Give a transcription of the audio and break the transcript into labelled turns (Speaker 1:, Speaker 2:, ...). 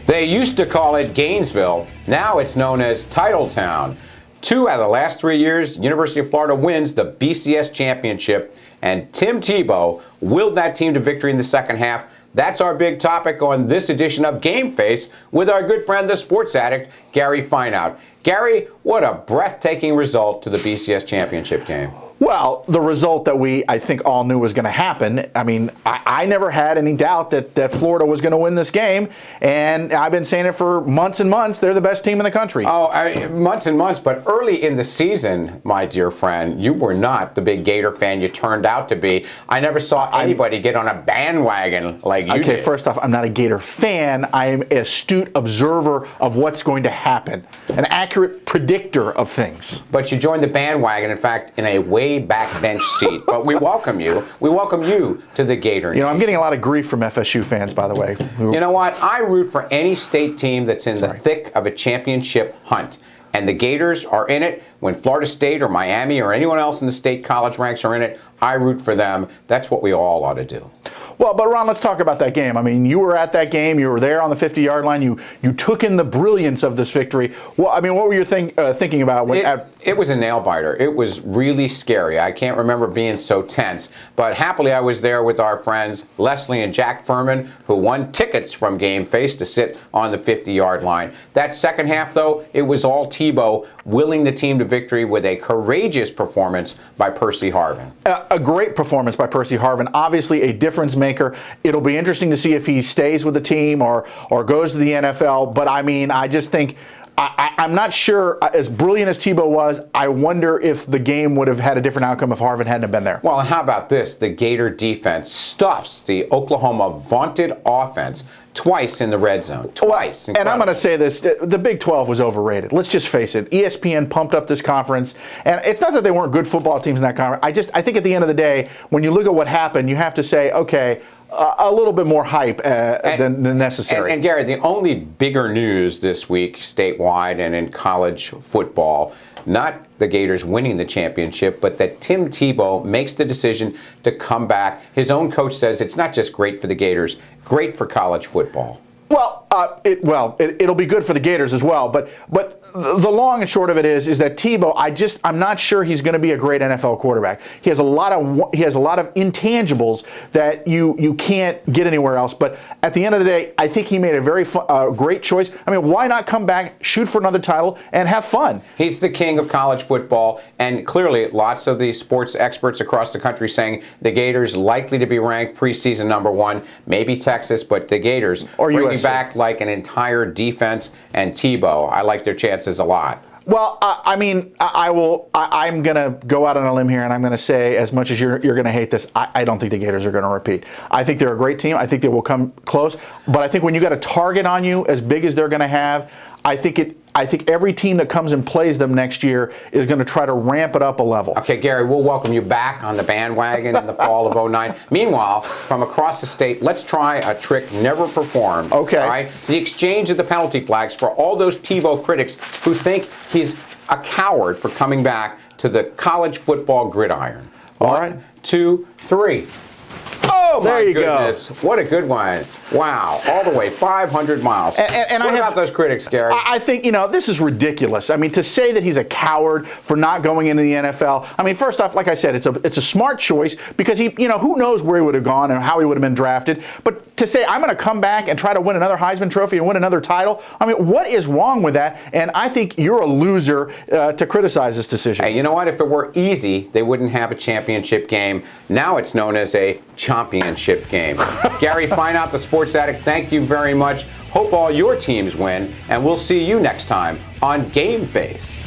Speaker 1: They used to call it Gainesville. Now it's known as Titletown. 2 out of the last 3 years, University of Florida wins the BCS Championship, and Tim Tebow willed that team to victory in the second half. That's our big topic on this edition of Game Face with our good friend, the sports addict, Gary Fineout. Gary, what a breathtaking result to the BCS Championship game.
Speaker 2: Well, the result that I think, all knew was going to happen. I mean, I never had any doubt that Florida was going to win this game, and I've been saying it for months and months. They're the best team in the country.
Speaker 1: Months and months, but early in the season, my dear friend, you were not the big Gator fan you turned out to be. I never saw anybody get on a bandwagon like you did.
Speaker 2: Okay, first off, I'm not a Gator fan. I am an astute observer of what's going to happen, an accurate predictor of things.
Speaker 1: But you joined the bandwagon, in fact, in a way backbench seat. But we welcome you. We welcome you to the Gator.
Speaker 2: You know, I'm getting a lot of grief from FSU fans, by the way.
Speaker 1: You know what? I root for any state team that's in the thick of a championship hunt. And the Gators are in it. When Florida State or Miami or anyone else in the state college ranks are in it, I root for them. That's what we all ought to do.
Speaker 2: Well, but Ron, let's talk about that game. I mean, you were at that game. You were there on the 50-yard line. You took in the brilliance of this victory. Well, I mean, what were you thinking about?
Speaker 1: It was a nail-biter. It was really scary. I can't remember being so tense. But happily, I was there with our friends Leslie and Jack Furman, who won tickets from Game Face to sit on the 50-yard line. That second half, though, it was all Tebow willing the team to victory with a courageous performance by Percy Harvin.
Speaker 2: A great performance by Percy Harvin. Obviously a difference maker. It'll be interesting to see if he stays with the team or goes to the NFL. But I mean, I just think I'm not sure, as brilliant as Tebow was, I wonder if the game would have had a different outcome if Harvin hadn't have been there.
Speaker 1: Well, and how about this? The Gator defense stuffs the Oklahoma vaunted offense twice in the red zone. Twice.
Speaker 2: Incredible. And I'm going to say this, the Big 12 was overrated. Let's just face it. ESPN pumped up this conference, and it's not that they weren't good football teams in that conference. I think at the end of the day, when you look at what happened, you have to say, okay, a little bit more hype than necessary.
Speaker 1: And Gary, the only bigger news this week statewide and in college football, not the Gators winning the championship, but that Tim Tebow makes the decision to come back. His own coach says it's not just great for the Gators, great for college football.
Speaker 2: Well, it'll be good for the Gators as well. But the long and short of it is that Tebow, I'm not sure he's going to be a great NFL quarterback. He has a lot of intangibles that you can't get anywhere else. But at the end of the day, I think he made a very great choice. I mean, why not come back, shoot for another title, and have fun?
Speaker 1: He's the king of college football, and clearly lots of the sports experts across the country saying the Gators likely to be ranked preseason #1, maybe Texas, but the Gators
Speaker 2: or
Speaker 1: bringing back like an entire defense, and Tebow, I like their chances a lot.
Speaker 2: Well, I mean, I'm going to go out on a limb here, and I'm going to say, as much as you're going to hate this, I don't think the Gators are going to repeat. I think they're a great team. I think they will come close. But I think when you got a target on you as big as they're going to have, I think every team that comes and plays them next year is going to try to ramp it up a level.
Speaker 1: Okay, Gary, we'll welcome you back on the bandwagon in the fall of '09. Meanwhile, from across the state, let's try a trick never performed.
Speaker 2: Okay.
Speaker 1: All right? The exchange of the penalty flags for all those Tebow critics who think he's a coward for coming back to the college football gridiron.
Speaker 2: All right.
Speaker 1: 1, 2, 3. Oh,
Speaker 2: there you
Speaker 1: goodness. Go. What a good one. Wow. All the way 500 miles. And what about those critics, Gary?
Speaker 2: I think, this is ridiculous. I mean, to say that he's a coward for not going into the NFL. I mean, first off, like I said, it's a smart choice because he, who knows where he would have gone and how he would have been drafted. But to say, I'm going to come back and try to win another Heisman Trophy and win another title, I mean, what is wrong with that? And I think you're a loser to criticize this decision.
Speaker 1: Hey, you know what? If it were easy, they wouldn't have a championship game. Now it's known as a championship game. Gary Fineout, the sports addict, thank you very much. Hope all your teams win, and we'll see you next time on Game Face.